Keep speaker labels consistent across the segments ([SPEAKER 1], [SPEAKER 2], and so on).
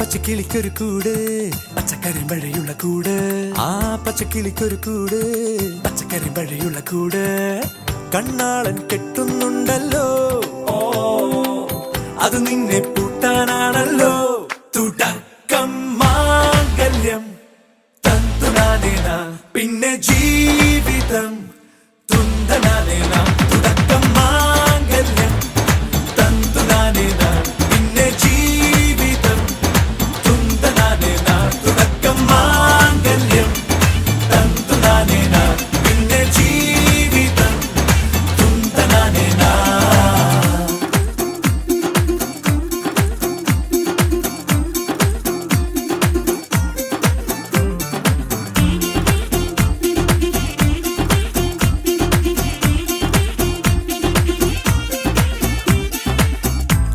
[SPEAKER 1] പച്ചക്കിളിക്കൊരു കൂട് പച്ചക്കരിമ്പഴയുള്ള കൂട് ആ പച്ചക്കിളിക്കൊരു കൂട് പച്ചക്കരിമ്പഴയുള്ള കൂട് കണ്ണാളൻ കെട്ടുന്നുണ്ടല്ലോ അത് നിന്നെ പൂട്ടാനാണല്ലോ തുടക്കം മാംഗല്യം തന്തുനാനേന പിന്നെ ജീവിതം തുന്തനാനേന തുടക്കം മാംഗല്യം തന്തുനാനേന പിന്നെ ജീവിതം തുന്തനാനേന തുടക്കം മാംഗല്യം തന്തുനാനേന പിന്നെ ജീവിതം തുന്തനാനേന.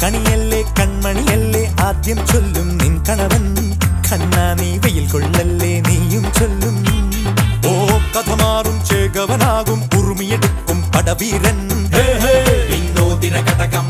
[SPEAKER 1] കണിയല്ലേ കൺമണിയല്ലേ ആദ്യം ചൊല്ലും നിൻ കണവൻ കണ്ണാ നീ വെയിൽ കൊള്ളല്ലേ നീയും ചൊല്ലും ഓ കഥ മാറും ചേകവനാകും ഉറുമിയെടുക്കും പടവീരൻ വിനോദിന ഘടകം